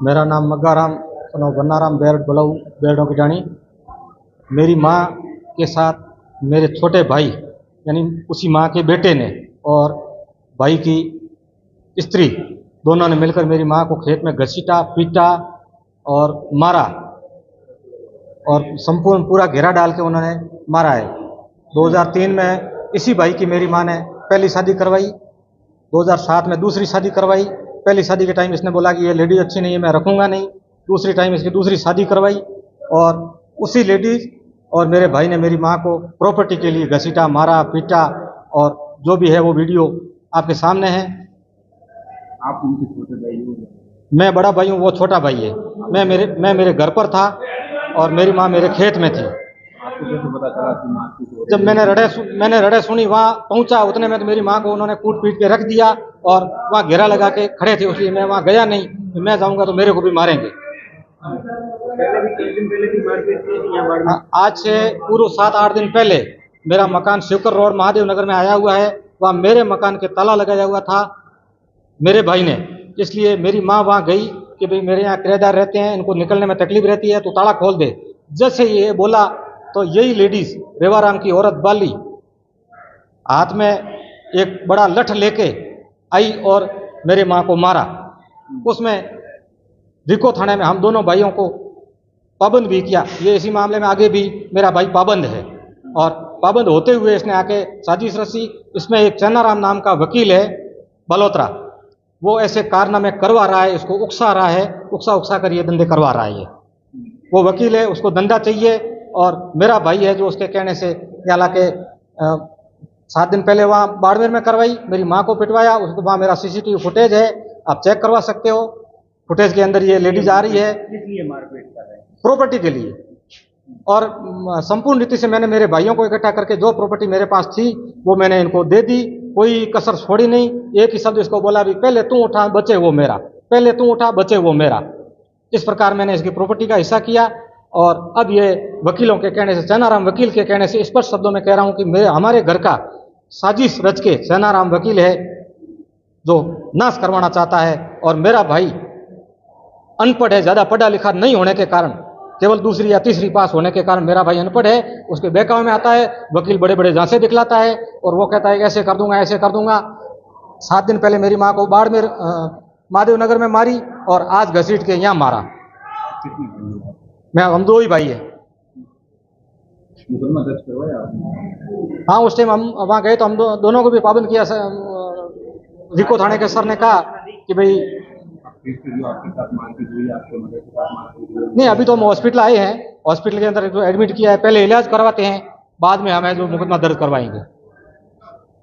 मेरा नाम मग्गाराम सनो गन्नाराम बेरड बलऊ बेरडों की डाणी। मेरी माँ के साथ मेरे छोटे भाई यानी उसी माँ के बेटे ने और भाई की स्त्री दोनों ने मिलकर मेरी माँ को खेत में घसीटा, पीटा और मारा और संपूर्ण पूरा घेरा डाल के उन्होंने मारा है। 2003 में इसी भाई की मेरी माँ ने पहली शादी करवाई, 2007 में दूसरी शादी करवाई। पहली शादी के टाइम इसने बोला कि ये लेडी अच्छी नहीं है, मैं रखूंगा नहीं। दूसरी टाइम इसकी दूसरी शादी करवाई और उसी लेडीज और मेरे भाई ने मेरी माँ को प्रॉपर्टी के लिए घसीटा, मारा, पीटा और जो भी है वो वीडियो आपके सामने है। आप उनके छोटे भाई हो? मैं बड़ा भाई हूँ, वो छोटा भाई है। मैं मेरे घर पर था और मेरी माँ मेरे खेत में थी। आपको कैसे पता चला कि माँ की? जब मैंने रड़े सुनी, वहाँ पहुंचा, उतने में तो मेरी माँ को उन्होंने कूट पीट के रख दिया और वहाँ घेरा लगा के खड़े थे, इसलिए मैं वहाँ गया नहीं। मैं जाऊंगा तो मेरे को भी मारेंगे। पहले भी कुछ दिन पहले भी मारपीट की या बाढ़ में? आज से पूर्व 7-8 दिन पहले मेरा मकान शिवकर रोड महादेव नगर में आया हुआ है। वहाँ मेरे मकान के ताला लगाया हुआ था मेरे भाई ने, इसलिए मेरी माँ वहाँ गई कि भाई मेरे यहाँ किराएदार रहते हैं, इनको निकलने में तकलीफ रहती है तो ताला खोल दे। जैसे ये बोला तो यही लेडीज रेवाराम की औरत बाली हाथ में एक बड़ा लठ लेके आई और मेरे माँ को मारा। उसमें रिको थाने में हम दोनों भाइयों को पाबंद भी किया। ये इसी मामले में आगे भी मेरा भाई पाबंद है और पाबंद होते हुए इसने आके साजिश रची। इसमें एक चन्नाराम नाम का वकील है बलोत्रा, वो ऐसे कारनामे करवा रहा है, इसको उकसा रहा है, उकसा कर ये धंधे करवा रहा है। ये वो वकील है, उसको धंधा चाहिए और मेरा भाई है जो उसके कहने से यहाँ ला के 7 दिन पहले वहाँ बाड़मेर में करवाई, मेरी माँ को पिटवाया। उसको वहाँ मेरा CCTV फुटेज है, आप चेक करवा सकते हो। फुटेज के अंदर ये लेडीज आ रही है। किस लिए मारपीट कर रहे हैं? प्रॉपर्टी के लिए। और संपूर्ण रीति से मैंने मेरे भाइयों को इकट्ठा करके जो प्रॉपर्टी मेरे पास थी वो मैंने इनको दे दी, कोई कसर छोड़ी नहीं। एक ही शब्द इसको बोला भी पहले तू उठा बचे वो मेरा, पहले तू उठा बचे वो मेरा। इस प्रकार मैंने इसकी प्रॉपर्टी का हिस्सा किया। और अब ये वकीलों के कहने से, चन्नाराम वकील के कहने से स्पष्ट शब्दों में कह रहा हूं कि हमारे घर का साजिश रच के चन्नाराम वकील है जो नाश करवाना चाहता है। और मेरा भाई अनपढ़ है, ज्यादा पढ़ा लिखा नहीं होने के कारण, केवल दूसरी या तीसरी पास होने के कारण मेरा भाई अनपढ़ है। उसके बहकावे में आता है, वकील बड़े बड़े झांसे दिखलाता है और वो कहता है कि ऐसे कर दूंगा, ऐसे कर दूंगा। 7 दिन पहले मेरी माँ को बाड़मेर महादेव नगर में मारी और आज घसीट के यहाँ मारा। हम 2 ही भाई है। मुकदमा दर्ज करवाया आपने? हाँ, उस टाइम हम वहाँ गए तो हम दोनों को भी पाबंद किया। रिको थाने के सर ने कहा कि भाई जो आपके साथ मारपीट हुई, आपके मदर के साथ मारपीट हुई? नहीं, अभी तो हम हॉस्पिटल आए हैं, हॉस्पिटल के अंदर जो एडमिट किया है, पहले इलाज करवाते हैं, बाद में हमें जो मुकदमा दर्ज करवाएंगे।